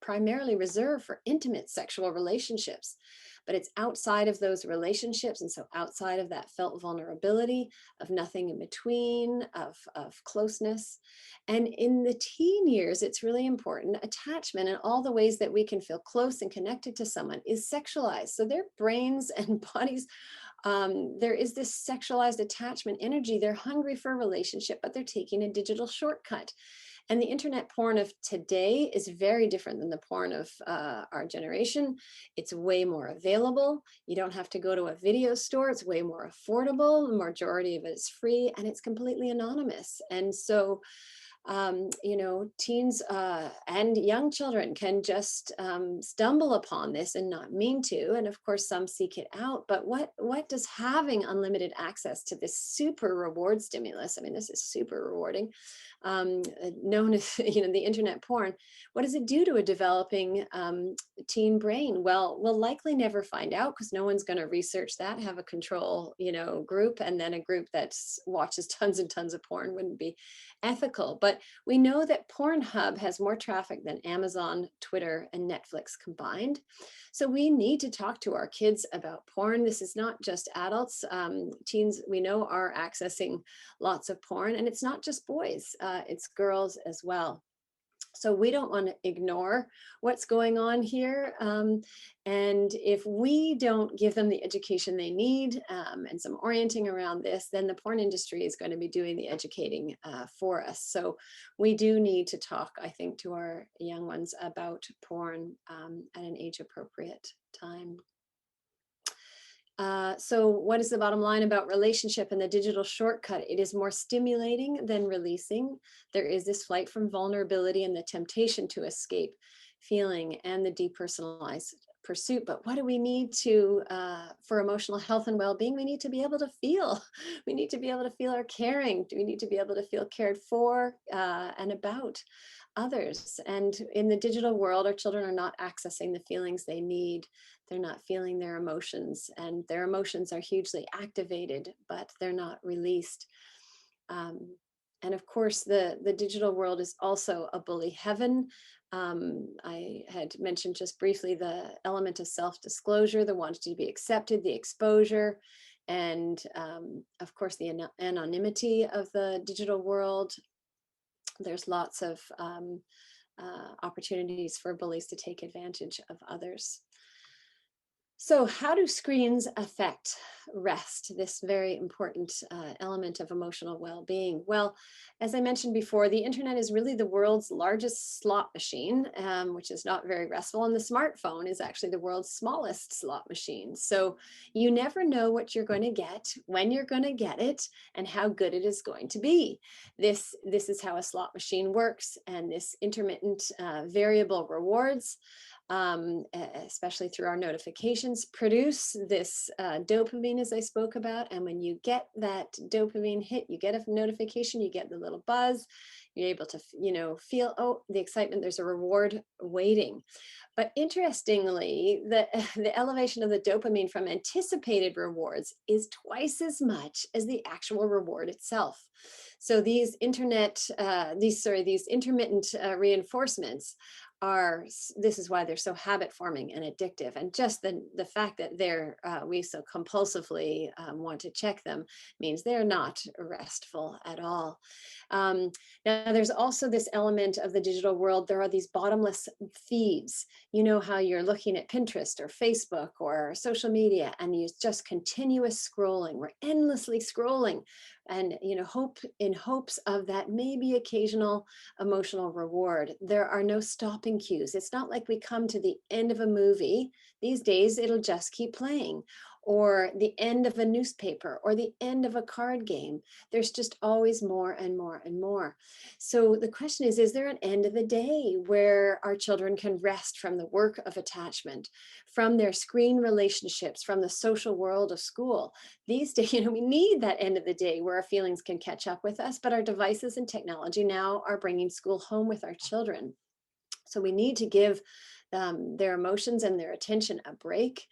primarily reserved for intimate sexual relationships. But it's outside of those relationships, and so outside of that felt vulnerability, of nothing in between, of closeness. And in the teen years, it's really important. Attachment and all the ways that we can feel close and connected to someone is sexualized. So their brains and bodies, there is this sexualized attachment energy. They're hungry for a relationship, but they're taking a digital shortcut. And the internet porn of today is very different than the porn of our generation. It's way more available. You don't have to go to a video store. It's way more affordable. The majority of it is free, and it's completely anonymous. And so, teens and young children can just stumble upon this and not mean to. And of course, some seek it out. But what does having unlimited access to this super reward stimulus? I mean, this is super rewarding. Known as the internet porn, what does it do to a developing teen brain? Well, we'll likely never find out, because no one's going to research that, have a control group, and then a group that watches tons and tons of porn wouldn't be ethical. But we know that Pornhub has more traffic than Amazon, Twitter, and Netflix combined. So we need to talk to our kids about porn. This is not just adults. Teens, we know, are accessing lots of porn, and it's not just boys, it's girls as well. So we don't want to ignore what's going on here. And if we don't give them the education they need and some orienting around this, then the porn industry is going to be doing the educating for us. So we do need to talk, I think, to our young ones about porn at an age-appropriate time. So what is the bottom line about relationship and the digital shortcut? It is more stimulating than releasing. There is this flight from vulnerability and the temptation to escape feeling and the depersonalized pursuit. But what do we need to, for emotional health and well-being? We need to be able to feel. We need to be able to feel our caring. We need to be able to feel cared for and about others. And in the digital world, our children are not accessing the feelings they need. They're not feeling their emotions, and their emotions are hugely activated, but they're not released. And of course, the digital world is also a bully heaven. I had mentioned just briefly the element of self-disclosure, the wanting to be accepted, the exposure, and of course the anonymity of the digital world. There's lots of opportunities for bullies to take advantage of others. So how do screens affect rest, this very important element of emotional well-being? Well, as I mentioned before, the internet is really the world's largest slot machine, which is not very restful, and the smartphone is actually the world's smallest slot machine. So you never know what you're going to get, when you're going to get it, and how good it is going to be. This is how a slot machine works, and this intermittent variable rewards, especially through our notifications, produce this dopamine, as I spoke about. And when you get that dopamine hit, you get a notification, you get the little buzz, you're able to, feel, oh, the excitement, there's a reward waiting. But interestingly, the elevation of the dopamine from anticipated rewards is twice as much as the actual reward itself. So these intermittent reinforcements this is why they're so habit forming and addictive. And just the fact that we so compulsively want to check them means they're not restful at all. Now there's also this element of the digital world. There are these bottomless feeds. You know how you're looking at Pinterest or Facebook or social media, and you just continuous scrolling. We're endlessly scrolling, and in hopes of that maybe occasional emotional reward. There are no stopping cues. It's not like we come to the end of a movie. These days it'll just keep playing, or the end of a newspaper, or the end of a card game. There's just always more and more and more. So the question is there an end of the day where our children can rest from the work of attachment, from their screen relationships, from the social world of school? These days, we need that end of the day where our feelings can catch up with us, but our devices and technology now are bringing school home with our children. So we need to give their emotions and their attention a break.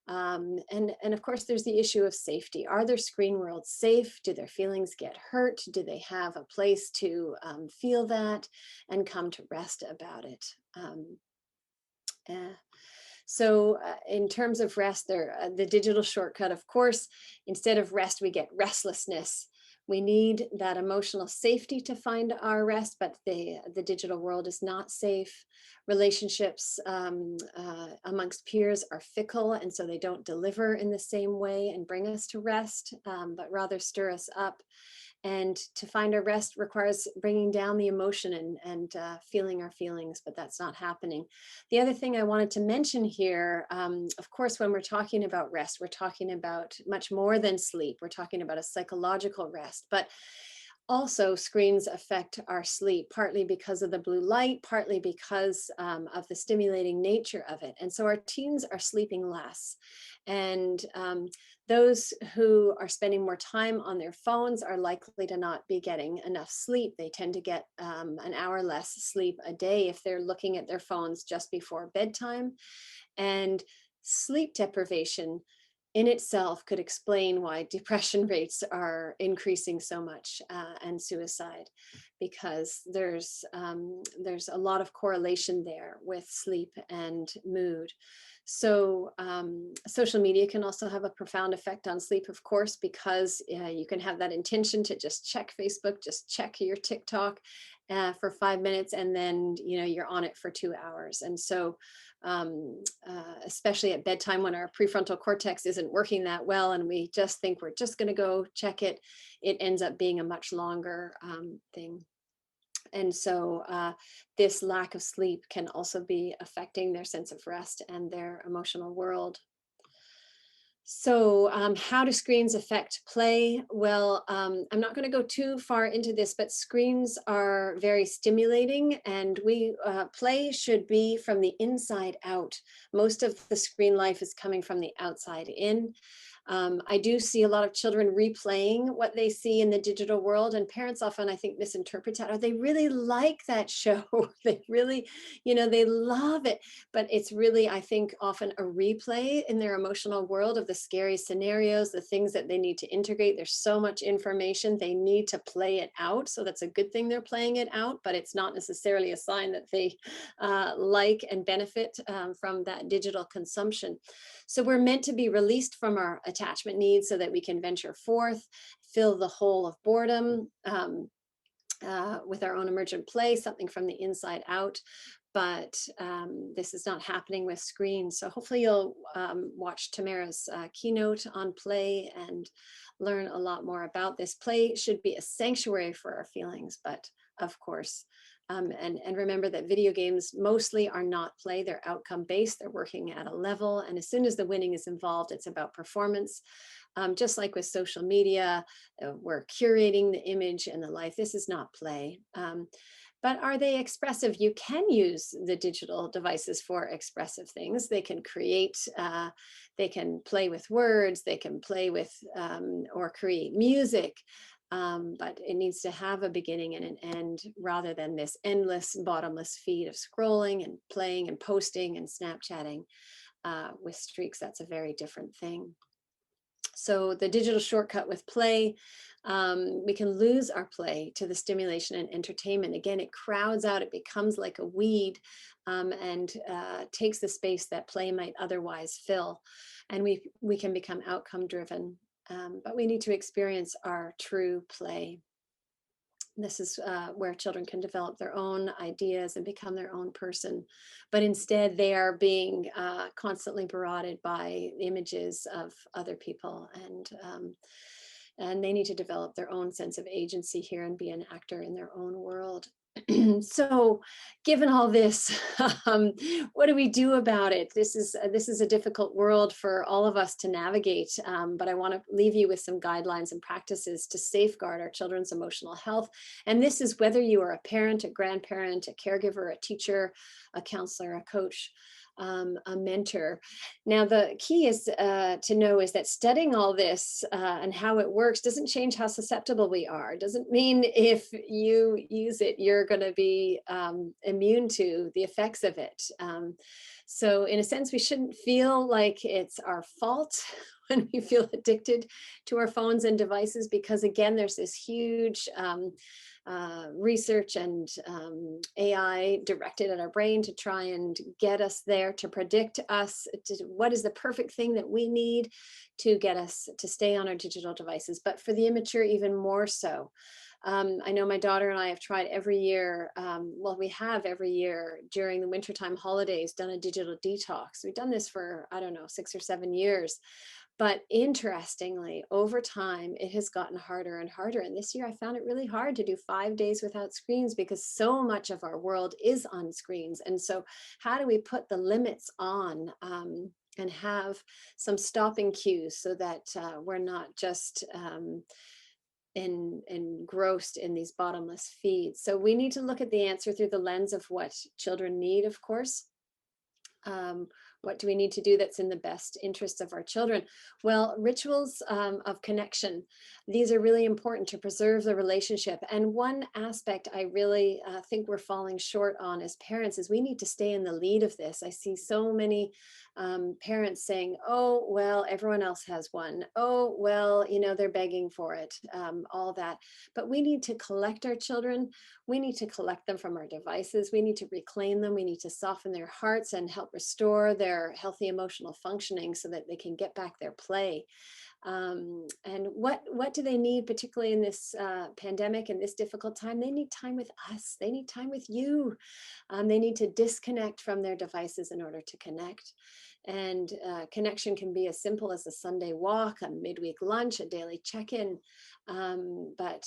And of course, there's the issue of safety. Are their screen worlds safe? Do their feelings get hurt? Do they have a place to feel that and come to rest about it? So in terms of rest, the digital shortcut, of course, instead of rest, we get restlessness. We need that emotional safety to find our rest, but the digital world is not safe. Relationships amongst peers are fickle, and so they don't deliver in the same way and bring us to rest, but rather stir us up. And to find our rest requires bringing down the emotion and feeling our feelings, but that's not happening. The other thing I wanted to mention here, of course, when we're talking about rest, we're talking about much more than sleep. We're talking about a psychological rest, but also screens affect our sleep, partly because of the blue light, partly because of the stimulating nature of it. And so our teens are sleeping less. And those who are spending more time on their phones are likely to not be getting enough sleep. They tend to get an hour less sleep a day if they're looking at their phones just before bedtime. And sleep deprivation in itself could explain why depression rates are increasing so much and suicide, because there's a lot of correlation there with sleep and mood. So social media can also have a profound effect on sleep, of course, because you can have that intention to just check Facebook, just check your TikTok for 5 minutes, and then you're on it for 2 hours. And so especially at bedtime, when our prefrontal cortex isn't working that well and we just think we're just going to go check it, it ends up being a much longer thing. And so this lack of sleep can also be affecting their sense of rest and their emotional world. So how do screens affect play? Well, I'm not going to go too far into this, but screens are very stimulating, and play should be from the inside out. Most of the screen life is coming from the outside in. I do see a lot of children replaying what they see in the digital world, and parents often, I think, misinterpret that, or they really like that show. They really, they love it, but it's really, I think, often a replay in their emotional world of the scary scenarios, the things that they need to integrate. There's so much information, they need to play it out. So that's a good thing they're playing it out, but it's not necessarily a sign that they like and benefit from that digital consumption. So we're meant to be released from our attachment needs so that we can venture forth, fill the hole of boredom with our own emergent play, something from the inside out. But this is not happening with screens. So hopefully you'll watch Tamara's keynote on play and learn a lot more about this. Play should be a sanctuary for our feelings, but of course, and remember that video games mostly are not play, they're outcome based, they're working at a level. And as soon as the winning is involved, it's about performance. Just like with social media, we're curating the image and the life. This is not play. But are they expressive? You can use the digital devices for expressive things. They can create, they can play with words, they can play with or create music. But it needs to have a beginning and an end rather than this endless, bottomless feed of scrolling and playing and posting and Snapchatting with streaks. That's a very different thing. So the digital shortcut with play, we can lose our play to the stimulation and entertainment. Again, it crowds out, it becomes like a weed and takes the space that play might otherwise fill. And we can become outcome driven, but we need to experience our true play. This is where children can develop their own ideas and become their own person. But instead, they are being constantly barraged by images of other people. And they need to develop their own sense of agency here and be an actor in their own world. So given all this, what do we do about it? This is a difficult world for all of us to navigate, but I want to leave you with some guidelines and practices to safeguard our children's emotional health. And this is whether you are a parent, a grandparent, a caregiver, a teacher, a counselor, a coach, a mentor. Now, the key is to know is that studying all this and how it works doesn't change how susceptible we are. It doesn't mean if you use it, you're going to be immune to the effects of it. So in a sense, we shouldn't feel like it's our fault when we feel addicted to our phones and devices, because again, there's this huge research and AI directed at our brain to try and get us there, to predict us to what is the perfect thing that we need to get us to stay on our digital devices. But for the immature, even more so. I know my daughter and I have tried every year, we have every year during the wintertime holidays done a digital detox. We've done this for, 6 or 7 years. But interestingly, over time, it has gotten harder and harder. And this year I found it really hard to do 5 days without screens because so much of our world is on screens. And so how do we put the limits on and have some stopping cues so that we're not just engrossed in these bottomless feeds? So we need to look at the answer through the lens of what children need, of course. What do we need to do that's in the best interest of our children? Well, rituals of connection. These are really important to preserve the relationship. And one aspect I really think we're falling short on as parents is we need to stay in the lead of this. I see so many parents saying, oh, well, everyone else has one. Oh, well, they're begging for it, all that. But we need to collect our children. We need to collect them from our devices. We need to reclaim them. We need to soften their hearts and help restore their healthy emotional functioning so that they can get back their play. And what do they need, particularly in this pandemic and this difficult time? They need time with us. They need time with you. They need to disconnect from their devices in order to connect. And connection can be as simple as a Sunday walk, a midweek lunch, a daily check-in. But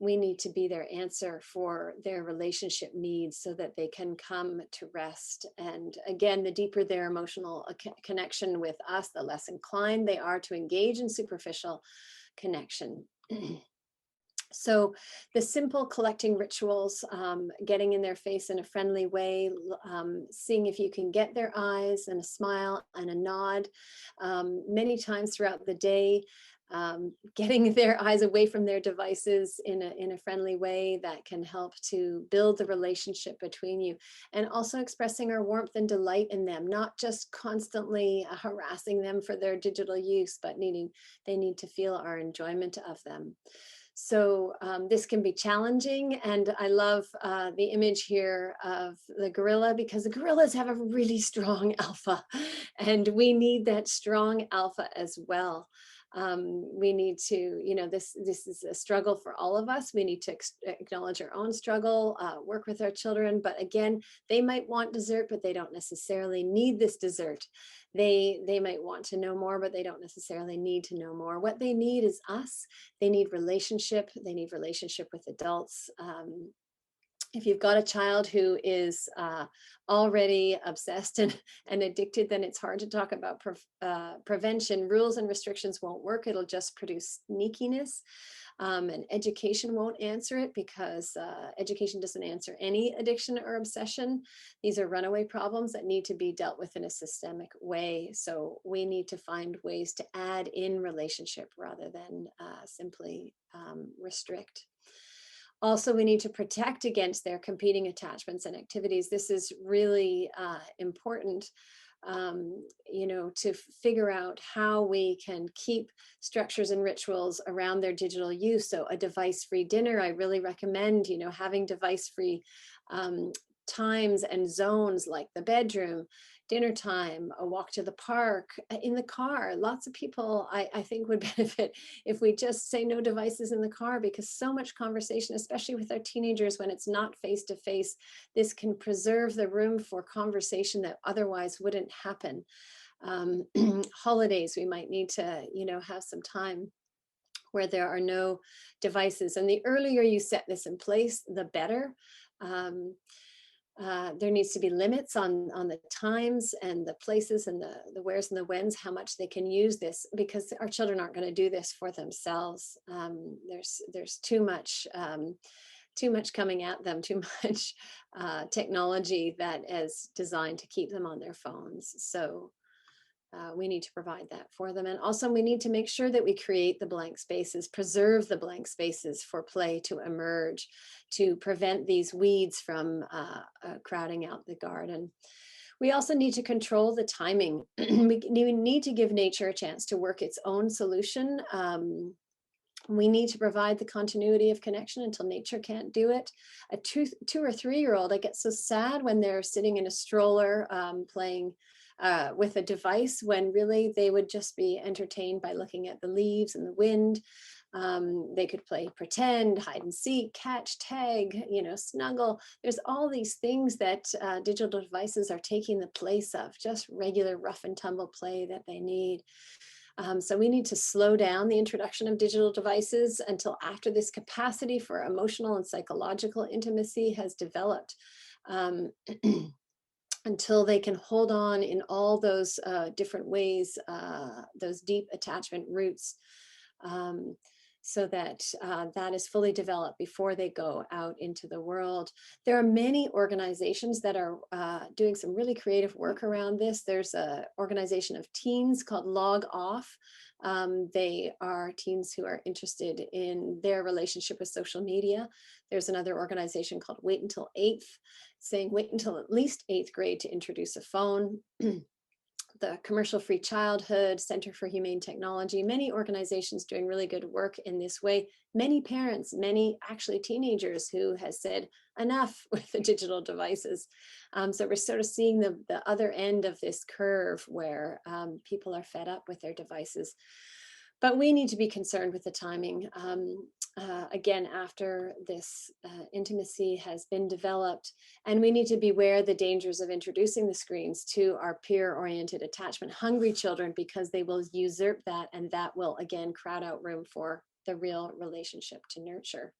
we need to be their answer for their relationship needs so that they can come to rest. And again, the deeper their emotional connection with us, the less inclined they are to engage in superficial connection. So the simple collecting rituals, getting in their face in a friendly way, seeing if you can get their eyes and a smile and a nod many times throughout the day, getting their eyes away from their devices in a friendly way that can help to build the relationship between you, and also expressing our warmth and delight in them, not just constantly harassing them for their digital use, but they need to feel our enjoyment of them. So this can be challenging, and I love the image here of the gorilla, because the gorillas have a really strong alpha, and we need that strong alpha as well. We need to, this is a struggle for all of us. We need to acknowledge our own struggle, work with our children. But again, they might want dessert, but they don't necessarily need this dessert. They might want to know more, but they don't necessarily need to know more. What they need is us. They need relationship. They need relationship with adults. If you've got a child who is already obsessed and addicted, then it's hard to talk about prevention. Rules and restrictions won't work. It'll just produce sneakiness. And education won't answer it, because education doesn't answer any addiction or obsession. These are runaway problems that need to be dealt with in a systemic way. So we need to find ways to add in relationship rather than simply restrict. Also, we need to protect against their competing attachments and activities. This is really important, to figure out how we can keep structures and rituals around their digital use. So a device-free dinner, I really recommend, having device-free times and zones, like the bedroom, dinner time, a walk to the park, in the car. Lots of people, I think, would benefit if we just say no devices in the car, because so much conversation, especially with our teenagers when it's not face-to-face, this can preserve the room for conversation that otherwise wouldn't happen. Holidays, we might need to, have some time where there are no devices. And the earlier you set this in place, the better. There needs to be limits on the times and the places and the wheres and the whens, how much they can use this, because our children aren't going to do this for themselves. There's too much coming at them, too much technology that is designed to keep them on their phones. So we need to provide that for them. And also we need to make sure that we create the blank spaces, preserve the blank spaces for play to emerge, to prevent these weeds from crowding out the garden. We also need to control the timing. We need to give nature a chance to work its own solution. We need to provide the continuity of connection until nature can't do it. A 2 or 3-year-old, I get so sad when they're sitting in a stroller playing with a device, when really they would just be entertained by looking at the leaves and the wind. They could play pretend, hide and seek, catch, tag, snuggle. There's all these things that digital devices are taking the place of, just regular rough and tumble play that they need. So we need to slow down the introduction of digital devices until after this capacity for emotional and psychological intimacy has developed. Until they can hold on in all those different ways, those deep attachment roots, so that that is fully developed before they go out into the world. There are many organizations that are doing some really creative work around this. There's an organization of teens called Log Off. They are teens who are interested in their relationship with social media. There's another organization called Wait Until 8th, saying wait until at least 8th grade to introduce a phone. The Commercial Free Childhood, Center for Humane Technology, many organizations doing really good work in this way. Many parents, many actually teenagers who has said enough with the digital devices. So we're sort of seeing the other end of this curve where people are fed up with their devices. But we need to be concerned with the timing. Again, after this intimacy has been developed, and we need to beware the dangers of introducing the screens to our peer-oriented attachment hungry children, because they will usurp that, and that will again crowd out room for the real relationship to nurture.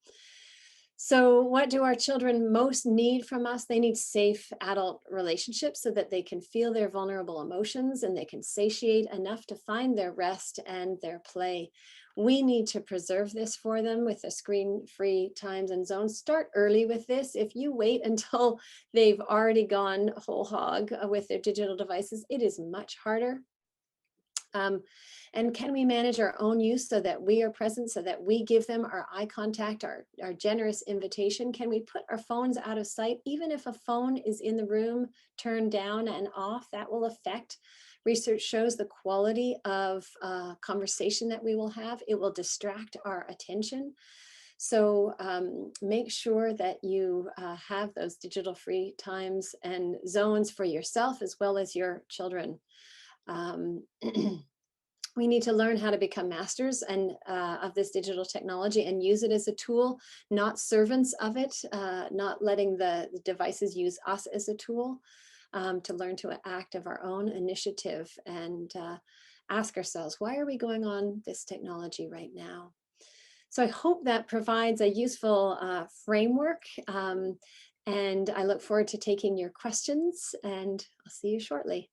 So what do our children most need from us? They need safe adult relationships so that they can feel their vulnerable emotions and they can satiate enough to find their rest and their play. We need to preserve this for them with the screen-free times and zones. Start early with this. If you wait until they've already gone whole hog with their digital devices, it is much harder. And can we manage our own use so that we are present, so that we give them our eye contact, our generous invitation? Can we put our phones out of sight? Even if a phone is in the room, turned down and off, that will affect. Research shows the quality of conversation that we will have. It will distract our attention. So make sure that you have those digital free times and zones for yourself as well as your children. We need to learn how to become masters of this digital technology and use it as a tool, not servants of it, not letting the devices use us as a tool, to learn to act of our own initiative and ask ourselves, why are we going on this technology right now? So I hope that provides a useful framework, and I look forward to taking your questions, and I'll see you shortly.